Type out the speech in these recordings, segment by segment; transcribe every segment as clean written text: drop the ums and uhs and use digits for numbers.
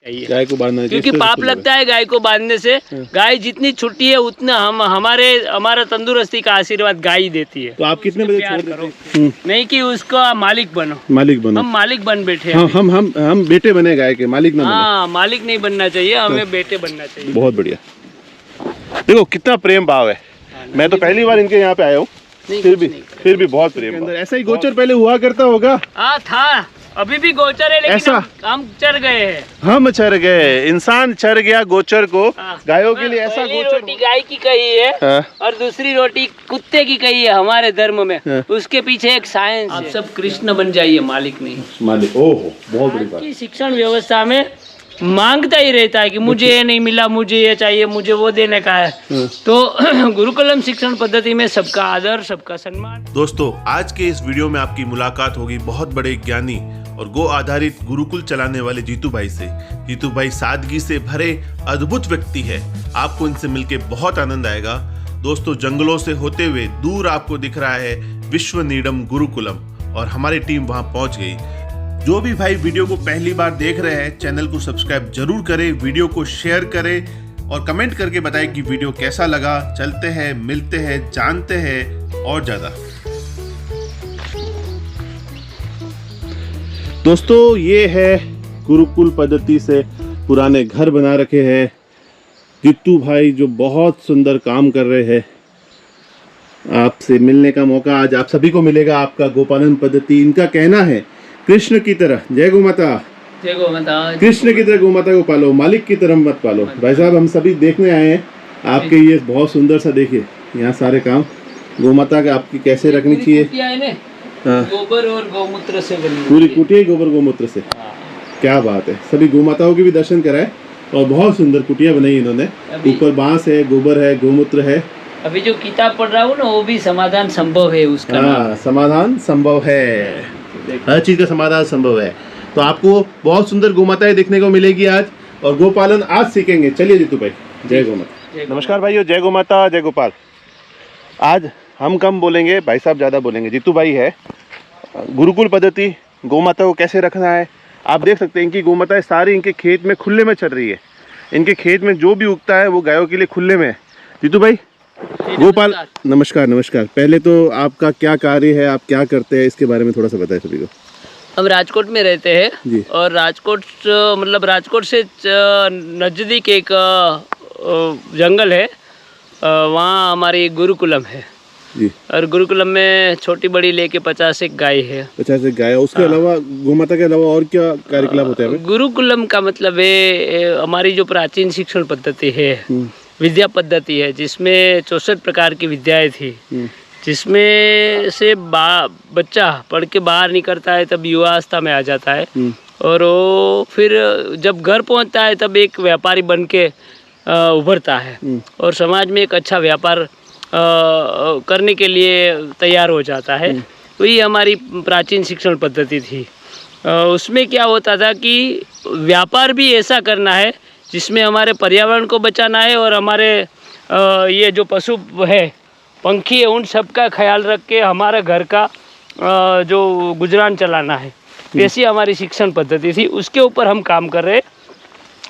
गाय को बांधना क्योंकि पाप लगता है गाय को बांधने से। गाय जितनी छुट्टी है उतना हमारा तंदुरुस्ती का आशीर्वाद गाय ही देती है। तो आप कितने बजे छोड़ देते हैं? नहीं कि उसका मालिक बनो। मालिक बनो। हम मालिक बन बैठे हाँ, हैं। हम बेटे बने गाय के, मालिक ना बने। हाँ, मालिक नहीं बनना चाहिए, हमें बेटे बनना चाहिए। बहुत बढ़िया। देखो कितना प्रेम भाव है। मैं तो पहली बार इनके यहाँ पे आया हूँ, फिर भी बहुत प्रेम भाव। ऐसा ही गोचर पहले हुआ करता होगा। हाँ था, अभी भी गोचर है, लेकिन ऐसा? हम चर गए हैं। हम चर गए, इंसान चर गया गोचर को। गायों के लिए ऐसा गोचर। रोटी गाय की कही है। और दूसरी रोटी कुत्ते की कही है हमारे धर्म में। उसके पीछे एक साइंस है। आप सब कृष्ण बन जाइए, मालिक नहीं। मालिक, ओहो, बहुत बड़ी बात। शिक्षण व्यवस्था में मांगता ही रहता है कि मुझे ये नहीं मिला, मुझे ये चाहिए, मुझे वो देने का है। तो गुरुकुलम शिक्षण पद्धति में सबका आदर, सबका सम्मान। दोस्तों, आज के इस वीडियो में आपकी मुलाकात होगी बहुत बड़े ज्ञानी और गो आधारित गुरुकुल चलाने वाले जीतू भाई से। जीतू भाई सादगी से भरे अद्भुत व्यक्ति है। आपको इनसे मिलके बहुत आनंद आएगा। दोस्तों, जंगलों से होते हुए दूर आपको दिख रहा है विश्व नीडम गुरुकुलम, और हमारी टीम वहां पहुंच गई। जो भी भाई वीडियो को पहली बार देख रहे हैं, चैनल को सब्सक्राइब जरूर करें, वीडियो को शेयर करें और कमेंट करके बताएं कि वीडियो कैसा लगा। चलते हैं, मिलते हैं, जानते हैं और ज्यादा। दोस्तों, ये है गुरुकुल पद्धति से पुराने घर बना रखे हैं जीतू भाई, जो बहुत सुंदर काम कर रहे हैं। आपसे मिलने का मौका आज आप सभी को मिलेगा। आपका गोपालन पद्धति, इनका कहना है कृष्ण की तरह, जय गौ माता, जय गौ माता, कृष्ण की तरह गौ माता को पालो, मालिक की तरह मत पालो। भाई साहब, हम सभी देखने आए हैं आपके ये बहुत सुंदर सा, देखिए यहाँ सारे काम गौ माता के आपकी कैसे रखनी चाहिए। गोबर और गौमूत्र से बनी, पूरी कुटिया गोबर गौमूत्र से। क्या बात है। सभी गौ माताओं के भी दर्शन कराए और बहुत सुंदर कुटिया बनाई इन्होंने। ऊपर बांस है, गोबर है, गौमूत्र है। अभी जो किताब पढ़ रहा हूँ ना, वो भी समाधान संभव है उसका। हाँ, समाधान संभव है, हर चीज का समाधान संभव है। तो आपको बहुत सुंदर गोमाताएं देखने को मिलेगी आज, और गोपालन आज सीखेंगे। चलिए जीतू भाई, जय गौ माता। नमस्कार भाइयों, जय गौ माता, जय गोपाल। आज हम कम बोलेंगे, भाई साहब ज़्यादा बोलेंगे। जीतू भाई है गुरुकुल पद्धति, गौ माता को कैसे रखना है। आप देख सकते हैं इनकी गौ माताएं सारी इनके खेत में खुले में चल रही है। इनके खेत में जो भी उगता है वो गायों के लिए खुले में है। जीतू भाई, गोपाल, नमस्कार। नमस्कार। पहले तो आपका क्या कार्य है, आप क्या करते हैं, इसके बारे में थोड़ा सा बताएं सभी को। हम राजकोट में रहते हैं और राजकोट राजकोट से नज़दीक एक जंगल है, वहाँ हमारी गुरुकुलम है जी। और गुरुकुलम में छोटी बड़ी लेके 50 एक गाय है। 50 एक गाय। उसके अलावा गौ माता के अलावा और क्या कार्यकलाप होते हैं? गुरुकुलम का मतलब है हमारी जो प्राचीन शिक्षण पद्धति है, विद्या पद्धति है, जिसमें 64 प्रकार की विद्याएं थी, जिसमें से बच्चा पढ़ के बाहर निकलता है तब युवावस्था में आ जाता है, और वो फिर जब घर पहुंचता है तब एक व्यापारी बन के उभरता है और समाज में एक अच्छा व्यापार करने के लिए तैयार हो जाता है। तो ये हमारी प्राचीन शिक्षण पद्धति थी। उसमें क्या होता था कि व्यापार भी ऐसा करना है जिसमें हमारे पर्यावरण को बचाना है और हमारे ये जो पशु है, पंखी है, उन सब का ख्याल रख के हमारे घर का जो गुजरान चलाना है। ऐसी हमारी शिक्षण पद्धति थी, उसके ऊपर हम काम कर रहे हैं।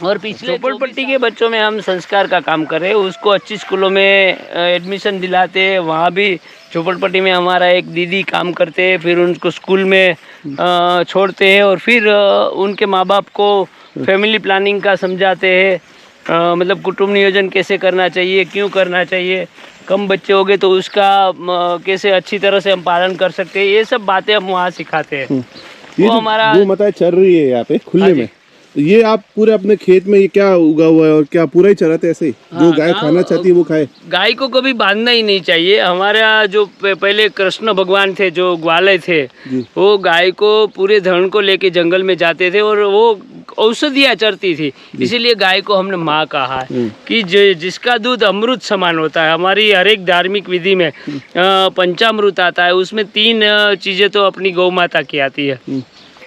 और पिछले झोपड़पट्टी के बच्चों में हम संस्कार का काम कर रहे हैं, उसको अच्छी स्कूलों में एडमिशन दिलाते हैं। वहाँ भी झोपड़पट्टी में हमारा एक दीदी काम करते हैं, फिर उनको स्कूल में छोड़ते हैं और फिर उनके माँ बाप को फैमिली प्लानिंग का समझाते हैं, मतलब कुटुंब नियोजन कैसे करना चाहिए, क्यों करना चाहिए, कम बच्चे हो गए तो उसका कैसे अच्छी तरह से हम पालन कर सकते हैं, ये सब बातें हम वहाँ सिखाते हैं। वो हमारा गौ माता चल रही है यहाँ पे खुले में। ये आप पूरे अपने खेत में ये क्या उगा हुआ है और क्या पूरा ही चराते ऐसे ही? जो गाय खाना चाहती है वो खाए। गाय को कभी बांधना ही नहीं चाहिए। हमारा जो पहले कृष्ण भगवान थे, जो ग्वाले थे, वो गाय को पूरे धन को लेके जंगल में जाते थे और वो औषधियाँ चरती थी, इसीलिए गाय को हमने माँ कहा है कि जिसका दूध अमृत समान होता है। हमारी हर एक धार्मिक विधि में पंचामृत आता है, उसमें 3 चीजें तो अपनी गौ माता की आती है।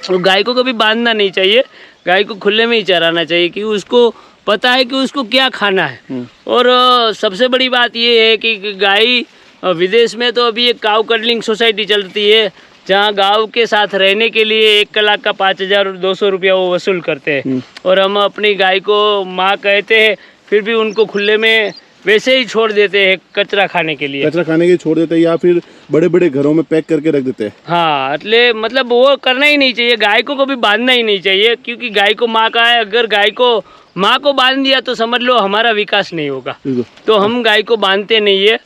तो गाय को कभी बांधना नहीं चाहिए, गाय को खुले में ही चराना चाहिए कि उसको पता है कि उसको क्या खाना है। और सबसे बड़ी बात ये है कि गाय विदेश में तो अभी एक काउ कडलिंग सोसाइटी चलती है, जहाँ गांव के साथ रहने के लिए 1 लाख का 5,200 रुपया वो वसूल करते हैं। और हम अपनी गाय को माँ कहते हैं, फिर भी उनको खुले में वैसे ही छोड़ देते हैं कचरा खाने के लिए। कचरा खाने के लिए छोड़ देते हैं या फिर बड़े बड़े घरों में पैक करके रख देते हैं। हाँ, એટલે मतलब वो करना ही नहीं चाहिए, गाय को कभी बांधना ही नहीं चाहिए, क्योंकि गाय को माँ का है। अगर गाय को माँ को बांध दिया तो समझ लो हमारा विकास नहीं होगा, तो हम गाय को बांधते नहीं है।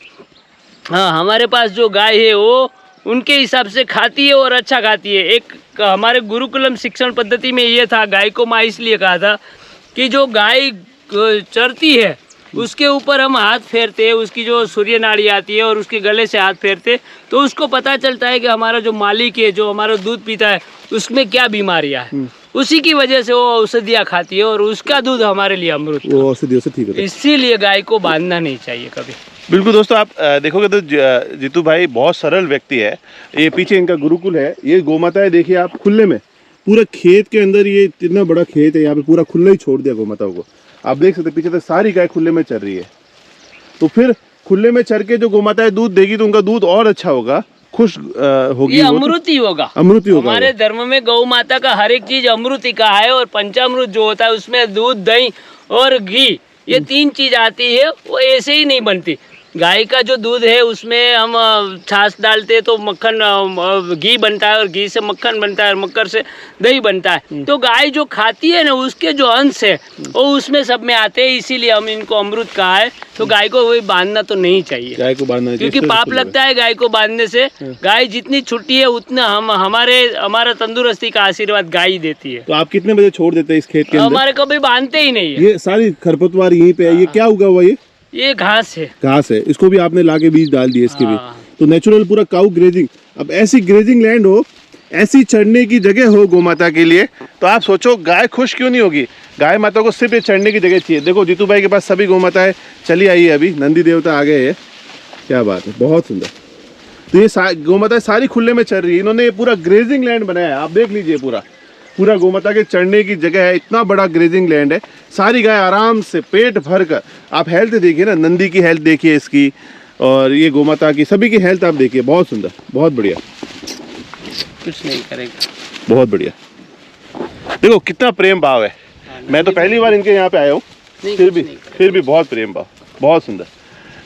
हाँ, हमारे पास जो गाय है वो उनके हिसाब से खाती है और अच्छा खाती है। एक हमारे गुरुकुलम शिक्षण पद्धति में ये था, गाय को माँ इसलिए कहा था कि जो गाय चरती है उसके ऊपर हम हाथ फेरते हैं, उसकी जो सूर्य नाड़ी आती है और उसके गले से हाथ फेरते, तो उसको पता चलता है कि हमारा जो मालिक है, जो हमारा दूध पीता है, उसमें क्या बीमारियां हैं। उसी की वजह से वो औषधियाँ खाती है और उसका दूध हमारे लिए अमृत, वो औषधियों से ठीक है। इसीलिए गाय को बांधना नहीं चाहिए कभी। बिल्कुल दोस्तों, आप देखोगे तो जीतू भाई बहुत सरल व्यक्ति है। ये पीछे इनका गुरुकुल है, ये गौमाता है, देखिए आप खुले में पूरा खेत के अंदर, ये इतना बड़ा खेत है, यहाँ पे पूरा खुला ही छोड़ दिया गौमाताओं को। आप देख सकते पीछे तो सारी गाय खुले में चल रही है। तो फिर खुले में चर के जो गौमाता है दूध देगी तो उनका दूध और अच्छा होगा, खुश होगी, ये अमृत ही होगा, अमृत ही होगा। हमारे धर्म में गौ माता का हर एक चीज अमृत ही कहा है। और पंचामृत जो होता है उसमें दूध, दही और घी, ये 3 चीज आती है, वो ऐसे ही नहीं बनती। गाय का जो दूध है उसमें हम छाछ डालते हैं तो मक्खन, घी बनता है, और घी से मक्खन बनता है, और मक्खन से दही बनता है। तो गाय जो खाती है ना, उसके जो अंश है वो उसमें सब में आते हैं, इसीलिए हम इनको अमृत कहा है। तो गाय को वही बांधना तो नहीं चाहिए, गाय को बांधना, क्योंकि पाप लगता है गाय को बांधने से। गाय जितनी छुट्टी है उतना हमारा तंदुरुस्ती का आशीर्वाद गाय ही देती है। तो आप कितने बजे छोड़ देते हैं इस खेत के अंदर? हमारे कभी बांधते ही नहीं है। ये सारी खरपतवार यहीं पे है। ये क्या उगा हुआ? ये घास है, घास है, इसको भी आपने लाके बीज डाल दिए इसके भी। हाँ। तो नेचुरल पूरा काऊ ग्रेजिंग। अब ऐसी ग्रेजिंग लैंड हो, ऐसी चढ़ने की जगह हो गौमाता के लिए, तो आप सोचो गाय खुश क्यों नहीं होगी। गाय माता को सिर्फ ये चढ़ने की जगह चाहिए। देखो जीतू भाई के पास सभी गौमाताएं चली आई है, अभी नंदी देवता आ गए हैं। क्या बात है, बहुत सुंदर। तो ये गौमाताएं सारी खुले में चल रही है। इन्होंने ये पूरा ग्रेजिंग लैंड बनाया है, आप देख लीजिए। पूरा गौमाता के चढ़ने की जगह है, इतना बड़ा ग्रेजिंग लैंड है। सारी गाय आराम से पेट भर कर, आप हेल्थ देखिए ना, नंदी की हेल्थ देखिए इसकी, और ये गौमाता की, सभी की हेल्थ आप देखिए। बहुत सुंदर, बहुत बढ़िया, कुछ नहीं करेगा, बहुत बढ़िया। देखो कितना प्रेम भाव है। मैं तो पहली बार इनके यहाँ पे आया हूँ, फिर भी बहुत प्रेम भाव, बहुत सुंदर।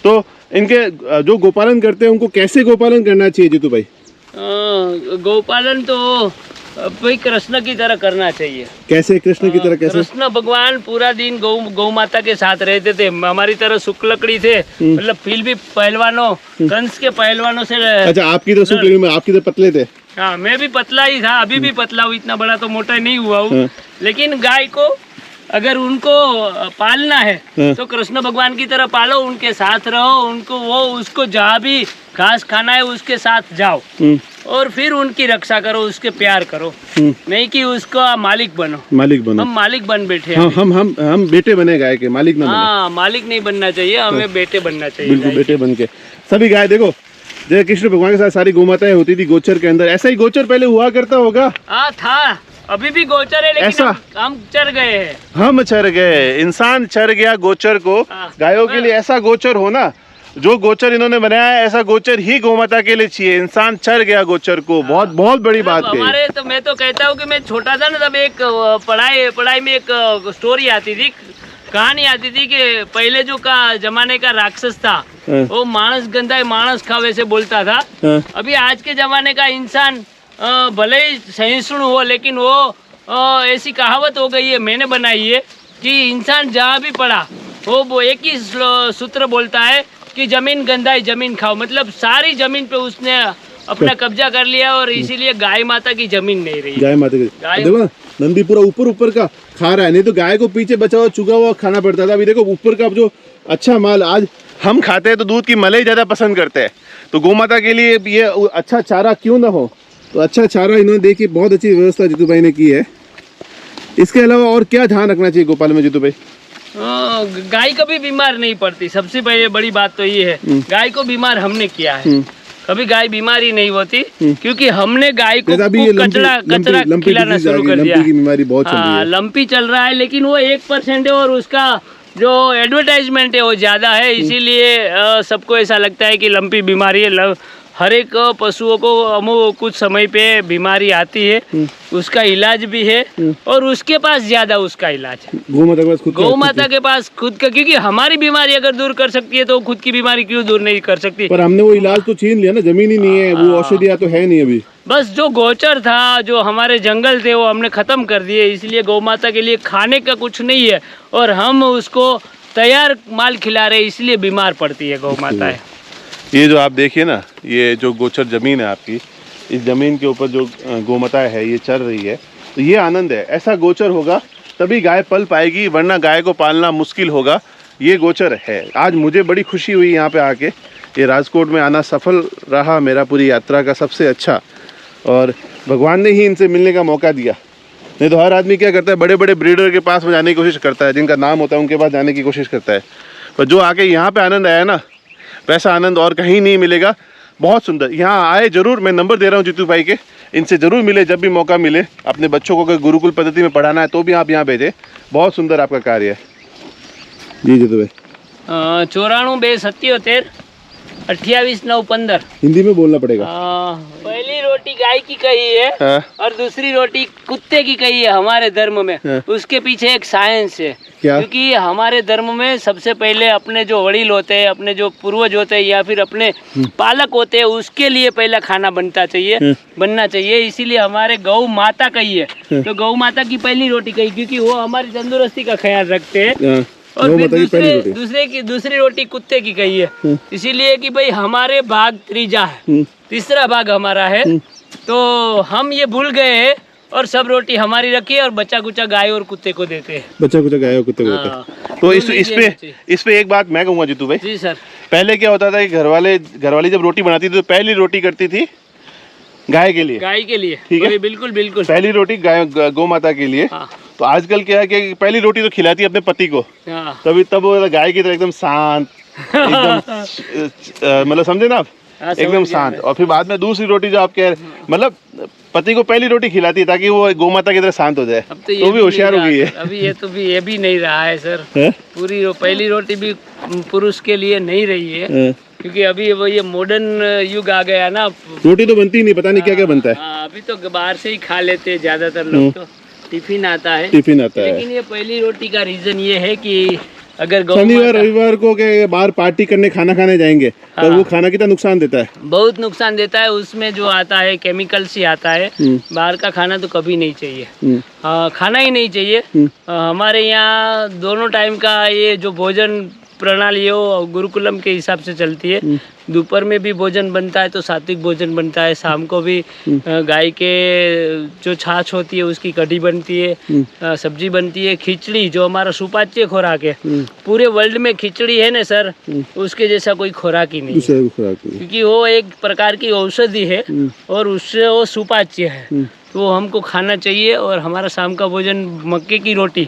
तो इनके जो गोपालन करते हैं उनको कैसे गोपालन करना चाहिए जीतू भाई? गौपालन तो भाई कृष्ण की तरह करना चाहिए। कैसे कृष्ण की तरह? कैसे? कृष्ण भगवान पूरा दिन गौ माता के साथ रहते थे, हमारी तरह शुक्ल लकड़ी थे। मतलब फिर भी पहलवानों, कंस के पहलवानों से। अच्छा, आपकी तरह शुक्ल में, आपकी तरह पतले थे? हाँ, मैं भी पतला ही था, अभी भी पतला हूँ, इतना बड़ा तो मोटा नहीं हुआ हूँ। लेकिन गाय को अगर उनको पालना है तो कृष्ण भगवान की तरह पालो, उनके साथ रहो, उनको उसको जहाँ भी घास खाना है उसके साथ जाओ, और फिर उनकी रक्षा करो, उसके प्यार करो, नहीं कि उसका मालिक बनो। हम मालिक बन बैठे हैं। हम बेटे बने गाय के, मालिक ना बने। हाँ, मालिक नहीं बनना चाहिए, हमें बेटे बनना चाहिए। बिल्कुल, बेटे बन के सभी गाय। देखो जैसे कृष्ण भगवान के साथ सारी गौमाताएं होती थी गोचर के अंदर, ऐसा ही गोचर पहले हुआ करता होगा। हाँ था, अभी भी गोचर है, लेकिन ऐसा? हम चर गए हैं। हम चर गए, इंसान चर गया गोचर को। गायों के लिए ऐसा गोचर होना, जो गोचर इन्होंने बनाया है, ऐसा गोचर ही गौमाता के लिए चाहिए। इंसान चर गया गोचर को, बहुत बहुत बड़ी बात है। हमारे तो मैं तो कहता हूँ कि मैं छोटा था ना, तब एक पढ़ाई में एक स्टोरी आती थी, कहानी आती थी कि पहले जो का जमाने का राक्षस था, वो मानस गंदा है, मानस खावे से बोलता था। अभी आज के जमाने का इंसान भले ही सहिष्णु हो, लेकिन वो ऐसी कहावत हो गई है, मैंने बनाई है, कि इंसान जहाँ भी पड़ा वो एक ही सूत्र बोलता है कि जमीन गंदा, जमीन खाओ। मतलब सारी जमीन पे उसने अपना कब्जा कर लिया, और इसीलिए गाय माता की जमीन नहीं रही। गाय माता की देखो ना, नंदी पूरा ऊपर का खा रहा है, नहीं तो गाय को पीछे बचा हुआ चुगा हुआ खाना पड़ता था। अभी देखो ऊपर का जो अच्छा माल, आज हम खाते हैं तो दूध की मलाई ज्यादा पसंद करते हैं, तो गौ माता के लिए ये अच्छा चारा क्यों ना हो। तो अच्छा चारा इन्होंने देखी, बहुत अच्छी व्यवस्था जीतू भाई ने की है। इसके अलावा और क्या ध्यान रखना चाहिए गोपाल में जीतू भाई? गाय कभी बीमार नहीं पड़ती, सबसे पहले बड़ी बात तो ये है। गाय को बीमार हमने किया है, कभी गाय बीमारी नहीं होती, क्योंकि हमने गाय को कचरा खिलाना शुरू कर दिया। बीमारी बहुत चल रही है, लंपी चल रहा है, लेकिन वो 1% है, और उसका जो एडवर्टाइजमेंट है वो ज़्यादा है, इसीलिए सबको ऐसा लगता है कि लंपी बीमारी है। हर एक पशुओं को कुछ समय पे बीमारी आती है, उसका इलाज भी है और उसके पास ज्यादा उसका इलाज है। गौ माता के पास खुद का, क्योंकि हमारी बीमारी अगर दूर कर सकती है तो खुद की बीमारी क्यों दूर नहीं कर सकती। पर हमने वो इलाज तो छीन लिया ना, जमीन ही नहीं है, वो औषधियाँ तो है नहीं अभी। बस जो गोचर था, जो हमारे जंगल थे, वो हमने खत्म कर दिए, इसलिए गौ माता के लिए खाने का कुछ नहीं है और हम उसको तैयार माल खिला रहे, इसलिए बीमार पड़ती है गौ माता है। ये जो आप देखिए ना, ये जो गोचर जमीन है आपकी, इस जमीन के ऊपर जो गोमाता है ये चल रही है, तो ये आनंद है। ऐसा गोचर होगा तभी गाय पल पाएगी, वरना गाय को पालना मुश्किल होगा। ये गोचर है। आज मुझे बड़ी खुशी हुई यहाँ पे आके, ये राजकोट में आना सफल रहा मेरा पूरी यात्रा का सबसे अच्छा, और भगवान ने ही इनसे मिलने का मौका दिया। नहीं तो हर आदमी क्या करता है, बड़े बड़े ब्रीडर के पास में जाने की कोशिश करता है, जिनका नाम होता है उनके पास जाने की कोशिश करता है, पर जो आके यहाँ पे आनंद आया ना, वैसा आनंद और कहीं नहीं मिलेगा। बहुत सुंदर। यहाँ आए जरूर, मैं नंबर दे रहा हूँ जीतू भाई के, इनसे ज़रूर मिले जब भी मौका मिले। अपने बच्चों को अगर गुरुकुल पद्धति में पढ़ाना है तो भी आप यहाँ भेजें। बहुत सुंदर आपका कार्य है। जी जीतू भाई। 94 277 28 9 15। हिंदी में बोलना पड़ेगा। पहली रोटी गाय की कही है और दूसरी रोटी कुत्ते की कही है हमारे धर्म में। उसके पीछे एक साइंस है। क्या? क्योंकि हमारे धर्म में सबसे पहले अपने जो वडील होते हैं, अपने जो पूर्वज होते हैं या फिर अपने पालक होते हैं, उसके लिए पहला खाना बनना चाहिए। इसीलिए हमारे गौ माता कही है, तो गौ माता की पहली रोटी कही, क्योंकि वो हमारी तंदुरुस्ती का ख्याल रखते हैं। और फिर दूसरी रोटी कुत्ते की कही है, इसीलिए कि भाई हमारे भाग त्रीजा है, तीसरा भाग हमारा है, तो हम ये भूल गए हैं और सब रोटी हमारी रखी है और बच्चा कुचा गाय और कुत्ते को देते हैं। बच्चा कुचा गाय और कुत्ते को देते हैं। तो इस पे एक बात मैं कहूँगा जीतू भाई। जी सर। पहले क्या होता था कि घरवाली जब रोटी बनाती थी तो पहली रोटी करती थी गाय के लिए। ठीक है, बिल्कुल बिल्कुल। पहली रोटी गौ माता के लिए। तो आजकल क्या है कि पहली रोटी तो खिलाती है अपने पति को, तब वो गाय की तरह एकदम शांत, एकदम मतलब समझे ना आप, एकदम शांत। और फिर बाद में दूसरी रोटी जो आप कह रहे, मतलब पति को पहली रोटी खिलाती है ताकि वो गौ माता की तरह शांत हो जाए। अब तो भी होशियार हो गई है। अभी ये भी नहीं रहा है सर। पूरी पहली रोटी भी पुरुष के लिए नहीं रही है, क्योंकि अभी वो ये मॉडर्न युग आ गया ना। रोटी तो बनती ही नहीं, पता नहीं क्या क्या बनता है। अभी तो बाहर से ही खा लेते हैं ज्यादातर लोग, तो टिफिन आता है। लेकिन ये पहली रोटी का रीजन ये है कि अगर शनिवार रविवार को के बाहर पार्टी करने खाना खाने जाएंगे तो वो खाना कितना नुकसान देता है? बहुत नुकसान देता है। उसमें जो आता है केमिकल्स ही आता है। बाहर का खाना तो कभी नहीं चाहिए, खाना ही नहीं चाहिए। हमारे यहाँ दोनों टाइम का ये जो भोजन प्रणाली है वो गुरुकुलम के हिसाब से चलती है। दोपहर में भी भोजन बनता है तो सात्विक भोजन बनता है, शाम को भी गाय के जो छाछ होती है उसकी कढ़ी बनती है, सब्जी बनती है, खिचड़ी जो हमारा सुपाच्य खुराक है। पूरे वर्ल्ड में खिचड़ी है ना सर, उसके जैसा कोई खुराक ही नहीं है, क्योंकि वो एक प्रकार की औषधि है और उससे वो सुपाच्य है, तो हमको खाना चाहिए। और हमारा शाम का भोजन मक्के की रोटी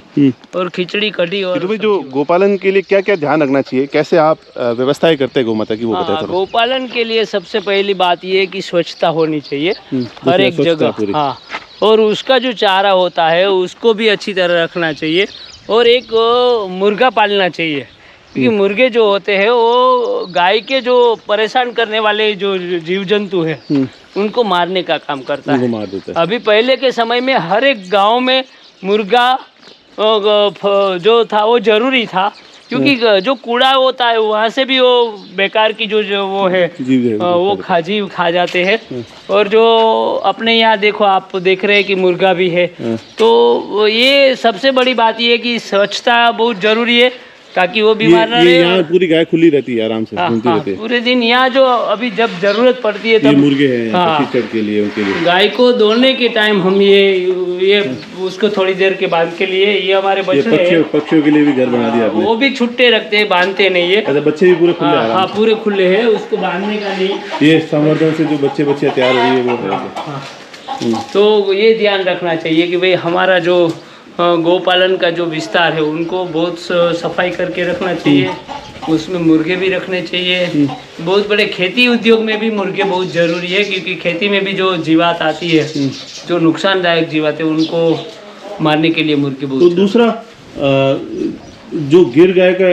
और खिचड़ी कढ़ी। और तो भाई जो गोपालन के लिए क्या क्या ध्यान रखना चाहिए, कैसे आप व्यवस्थाएं करते हैं गौ माता की, वो बताइए। गोपालन के लिए सबसे पहली बात ये है कि स्वच्छता होनी चाहिए हर एक जगह। हाँ, और उसका जो चारा होता है उसको भी अच्छी तरह रखना चाहिए। और एक मुर्गा पालना चाहिए, क्योंकि मुर्गे जो होते हैं वो गाय के जो परेशान करने वाले जो जीव जंतु है उनको मारने का काम करता है। मार देता है। अभी पहले के समय में हर एक गांव में मुर्गा जो था वो जरूरी था, क्योंकि जो कूड़ा होता है वहाँ से भी वो बेकार की जो वो है वो जीव खा जाते हैं। और जो अपने यहाँ देखो, आप देख रहे हैं कि मुर्गा भी है। तो ये सबसे बड़ी बात ये है कि स्वच्छता बहुत जरूरी है, ताकि वो बीमार ना रहे। यहाँ पूरी गाय खुली रहती है, आराम से घूमती रहती है पूरे दिन। यहाँ जो अभी जब जरूरत पड़ती है तब मुर्गे हैं के लिए, उनके लिए गाय को दौड़ने के टाइम हम ये उसको थोड़ी देर के बांध के लिए, ये हमारे बछड़े हैं, पक्षियों के लिए भी घर बना दिया आपने। वो भी छुट्टे रखते हैं, बांधते नहीं है। अच्छा, बच्चे भी पूरे खुले? हाँ, पूरे खुले हैं, उसको बांधने का नहीं। ये संवर्धन से जो बच्चे तैयार हो रही है वो है। तो ये ध्यान रखना चाहिए कि भाई हमारा जो गौपालन का जो विस्तार है उनको बहुत सफाई करके रखना चाहिए। उसमें मुर्गे भी रखने चाहिए। बहुत बड़े खेती उद्योग में भी मुर्गे बहुत ज़रूरी है, क्योंकि खेती में भी जो जीवात आती है, जो नुकसानदायक जीवात है, उनको मारने के लिए मुर्गे बहुत। तो दूसरा जो गिर गाय का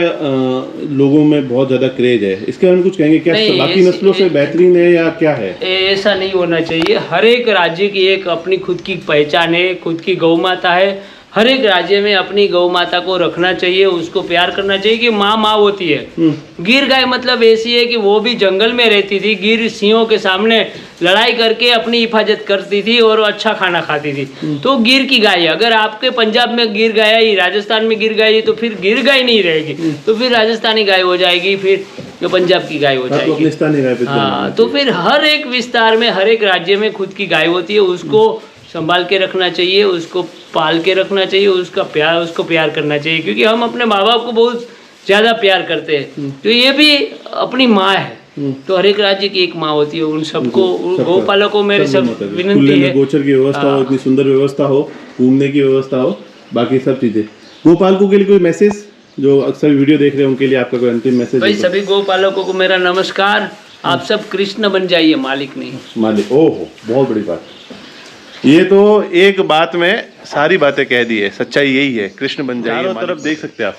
लोगों में बहुत ज्यादा क्रेज है, इसके बारे में कुछ कहेंगे क्या? नहीं, बाकी नस्लों से बेहतरीन है या क्या है? ऐसा नहीं होना चाहिए। हर एक राज्य की एक अपनी खुद की पहचान है, खुद की गौ माता है। हर एक राज्य में अपनी गौ माता को रखना चाहिए, उसको प्यार करना चाहिए कि माँ माँ होती है। गिर गाय मतलब ऐसी है कि वो भी जंगल में रहती थी, गिर सिंहों के सामने लड़ाई करके अपनी हिफाजत करती थी और अच्छा खाना खाती थी। तो गिर की गाय, अगर आपके पंजाब में गिर गाय आई, राजस्थान में गिर गाय आई, तो फिर गिर गाय नहीं रहेगी, तो फिर राजस्थानी गाय हो जाएगी, फिर जो पंजाब की गाय हो जाएगी। हाँ, तो फिर हर एक विस्तार में, हर एक राज्य में खुद की गाय होती है, उसको संभाल के रखना चाहिए, उसको पाल के रखना चाहिए, उसको प्यार करना चाहिए, क्योंकि हम अपने माँ बाप को बहुत ज़्यादा प्यार करते हैं। तो ये भी अपनी माँ है। तो हर एक राज्य की एक माँ होती है। उन सबको, गौपालकों को मेरी सब विनती है, गोचर की व्यवस्था हो, इतनी सुंदर व्यवस्था हो, घूमने की व्यवस्था हो, बाकी सब चीजें। गोपालकों के लिए कोई मैसेज, जो अक्सर वीडियो देख रहे हैं उनके लिए आपका कोई अंतिम मैसेज? भाई सभी गौपालकों को मेरा नमस्कार। आप सब कृष्ण बन जाइए, मालिक नहीं। मालिक, ओहो, बहुत बड़ी बात। ये तो एक बात में सारी बातें कह दी है, सच्चाई यही है, कृष्ण बन जाइए। चारों तरफ देख सकते हैं आप,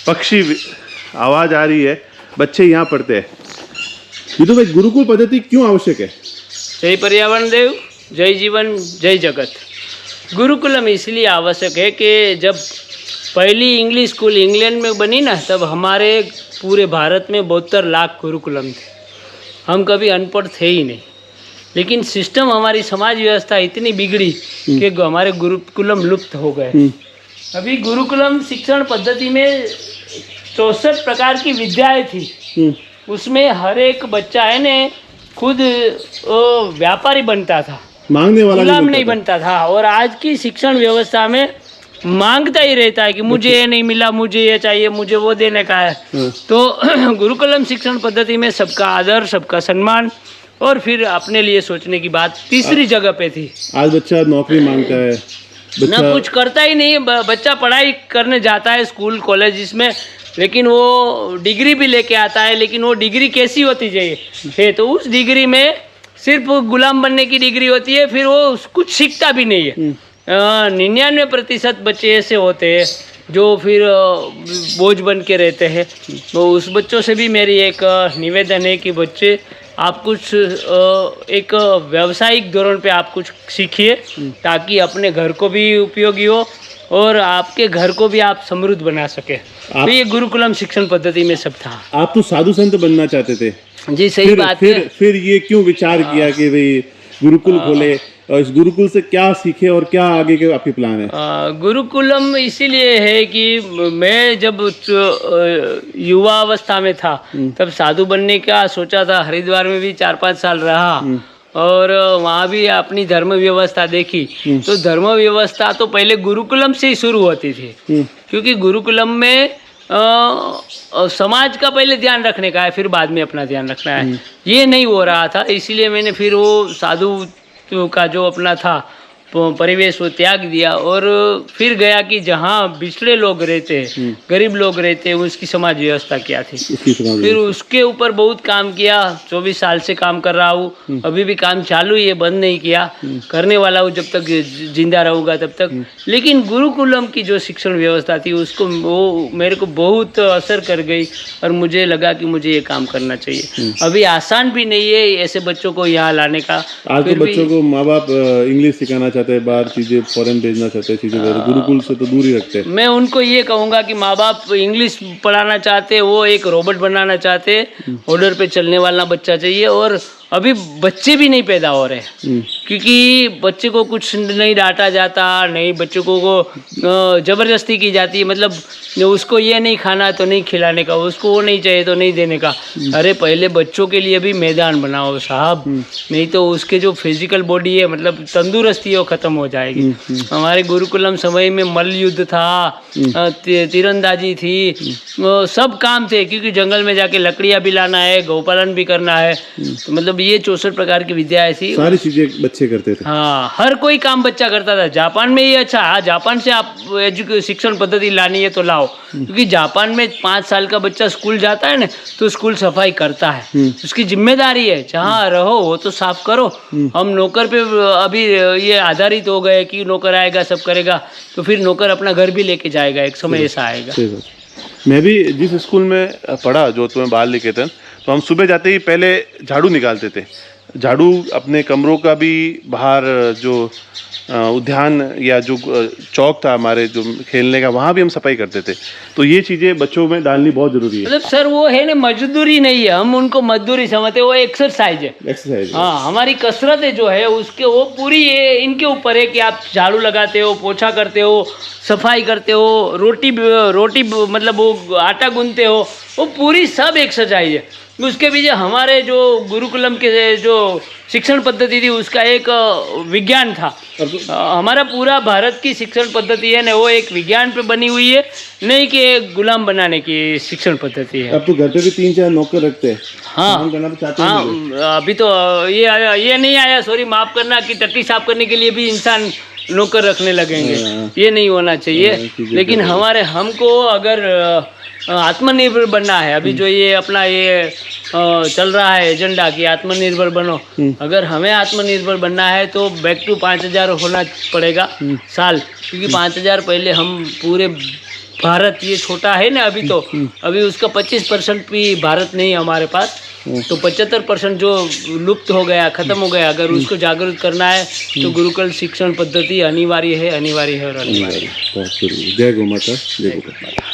पक्षी, आवाज आ रही है, बच्चे यहाँ पढ़ते हैं। ये तो भाई गुरुकुल पद्धति क्यों आवश्यक है? जय पर्यावरण देव, जय जीवन, जय जगत। गुरुकुलम इसलिए आवश्यक है कि जब पहली इंग्लिश स्कूल इंग्लैंड में बनी ना, तब हमारे पूरे भारत में 72 लाख गुरुकुलम थे। हम कभी अनपढ़ थे ही नहीं, लेकिन सिस्टम, हमारी समाज व्यवस्था इतनी बिगड़ी कि हमारे गुरुकुलम लुप्त हो गए। अभी गुरुकुलम शिक्षण पद्धति में 64 प्रकार की विद्याएं थी। उसमें हर एक बच्चा है ने खुद व्यापारी बनता था, मांगने वाला गुलाम नहीं बनता था। और आज की शिक्षण व्यवस्था में मांगता ही रहता है कि मुझे ये नहीं मिला, मुझे ये चाहिए, मुझे वो देने का है। तो गुरुकुलम शिक्षण पद्धति में सबका आदर, सबका सम्मान और फिर अपने लिए सोचने की बात तीसरी जगह पे थी। आज बच्चा नौकरी मांगता है, ना कुछ करता ही नहीं। बच्चा पढ़ाई करने जाता है स्कूल कॉलेज इसमें, लेकिन वो डिग्री भी लेके आता है, लेकिन वो डिग्री कैसी होती चाहिए, तो उस डिग्री में सिर्फ गुलाम बनने की डिग्री होती है, फिर वो कुछ सीखता भी नहीं है। 99% बच्चे ऐसे होते हैं जो फिर बोझ बन के रहते हैं। तो उस बच्चों से भी मेरी एक निवेदन है कि बच्चे, आप कुछ एक व्यावसायिक धोरण पे आप कुछ सीखिए, ताकि अपने घर को भी उपयोगी हो और आपके घर को भी आप समृद्ध बना सके। तो ये गुरुकुलम शिक्षण पद्धति में सब था। आप तो साधु संत बनना चाहते थे जी, सही बात है। फिर ये क्यों विचार किया कि भाई गुरुकुल खोले, और इस गुरुकुल से क्या सीखे और क्या आगे के आपके प्लान है? गुरुकुलम इसीलिए है कि मैं जब युवा अवस्था में था तब साधु बनने का सोचा था। हरिद्वार में भी 4-5 साल रहा और वहाँ भी अपनी धर्म व्यवस्था देखी। तो धर्म व्यवस्था तो पहले गुरुकुलम से ही शुरू होती थी, क्योंकि गुरुकुलम में समाज का पहले ध्यान रखने का है, फिर बाद में अपना ध्यान रखना है। ये नहीं हो रहा था, इसीलिए मैंने फिर वो साधु का जो अपना था परिवेश वो त्याग दिया और फिर गया कि जहाँ पिछड़े लोग रहते हैं, गरीब लोग रहते हैं, उसकी समाज व्यवस्था क्या थी। फिर उसके ऊपर बहुत काम किया। 24 साल से काम कर रहा हूँ, अभी भी काम चालू ही है, बंद नहीं किया, करने वाला हूँ जब तक जिंदा रहूँगा तब तक। लेकिन गुरुकुलम की जो शिक्षण व्यवस्था थी उसको, वो मेरे को बहुत असर कर गई और मुझे लगा कि मुझे ये काम करना चाहिए। अभी आसान भी नहीं है ऐसे बच्चों को यहाँ लाने का। आज तो बच्चों को माँ बाप इंग्लिश सिखाना चाहते हैं, बाहर चीजें फॉरेन भेजना चाहते हैं, चीजें गुरुकुल से तो दूर ही रखते हैं। मैं उनको ये कहूँगा कि माँ बाप इंग्लिश पढ़ाना चाहते हैं, वो एक रोबोट बनाना चाहते हैं, ऑर्डर पे चलने वाला बच्चा चाहिए। और अभी बच्चे भी नहीं पैदा हो रहे, क्योंकि बच्चे को कुछ नहीं डांटा जाता, नहीं बच्चों को ज़बरदस्ती की जाती है। मतलब उसको ये नहीं खाना तो नहीं खिलाने का, उसको वो नहीं चाहिए तो नहीं देने का। अरे पहले बच्चों के लिए भी मैदान बनाओ साहब, नहीं तो उसके जो फिजिकल बॉडी है, मतलब तंदुरुस्ती वो ख़त्म हो जाएगी। हमारे गुरुकुलम समय में मल्ल युद्ध था, तीरंदाजी थी, सब काम थे, क्योंकि जंगल में जाके लकड़ियाँ भी लाना है, गौपालन भी करना है। तो मतलब ये 64 प्रकार की विद्याएं थी। सारी चीजें बच्चे करते थे। हाँ, हर कोई काम बच्चा करता था। जापान में ये अच्छा, हाँ जापान से आप शिक्षण पद्धति लानी है तो लाओ, क्योंकि जापान में 5 साल का बच्चा स्कूल जाता है ना तो स्कूल सफाई करता है, उसकी जिम्मेदारी है। जहाँ रहो वो तो साफ करो। हम नौकर पे अभी ये आधारित हो गए कि नौकर आएगा सब करेगा, तो फिर नौकर अपना घर भी लेके जाएगा, एक समय ऐसा आएगा। सही बात। मैं भी जिस स्कूल में पढ़ा, जोधपुर में बाल निकेतन, तो हम सुबह जाते ही पहले झाड़ू निकालते थे। झाड़ू अपने कमरों का भी, बाहर जो उद्यान या जो चौक था हमारे जो खेलने का, वहाँ भी हम सफाई करते थे। तो ये चीज़ें बच्चों में डालनी बहुत ज़रूरी है। मतलब सर वो है ना, मजदूरी नहीं है, हम उनको मजदूरी समझते हैं, वो एक्सरसाइज है। एक्सरसाइज। हाँ, हमारी कसरत है जो है उसके, वो पूरी ये इनके ऊपर है कि आप झाड़ू लगाते हो, पोछा करते हो, सफाई करते हो, रोटी मतलब वो आटा गूंथते हो, वो पूरी सब एक्सरसाइज है। उसके पीछे हमारे जो गुरुकुलम के जो शिक्षण पद्धति थी उसका एक विज्ञान था। हमारा पूरा भारत की शिक्षण पद्धति है ना, वो एक विज्ञान पे बनी हुई है, नहीं कि एक गुलाम बनाने की शिक्षण पद्धति है। अब तो घर पे भी 3-4 नौकर रखते हैं। हाँ हाँ, अभी तो ये नहीं आया, सॉरी माफ़ करना, कि टट्टी साफ करने के लिए भी इंसान नौकर रखने लगेंगे, ये नहीं होना चाहिए। लेकिन हमको अगर आत्मनिर्भर बनना है, अभी जो ये अपना ये चल रहा है एजेंडा कि आत्मनिर्भर बनो, अगर हमें आत्मनिर्भर बनना है तो बैक टू 5000 होना पड़ेगा साल, क्योंकि 5000 पहले हम पूरे भारत, ये छोटा है ना अभी, तो अभी उसका 25% भी भारत नहीं है हमारे पास, तो 75% जो लुप्त हो गया, खत्म हो गया। अगर उसको जागरूक करना है तो गुरुकुल शिक्षण पद्धति अनिवार्य है, अनिवार्य है और अनिवार्य है। जय गौ माता, जय गौ माता।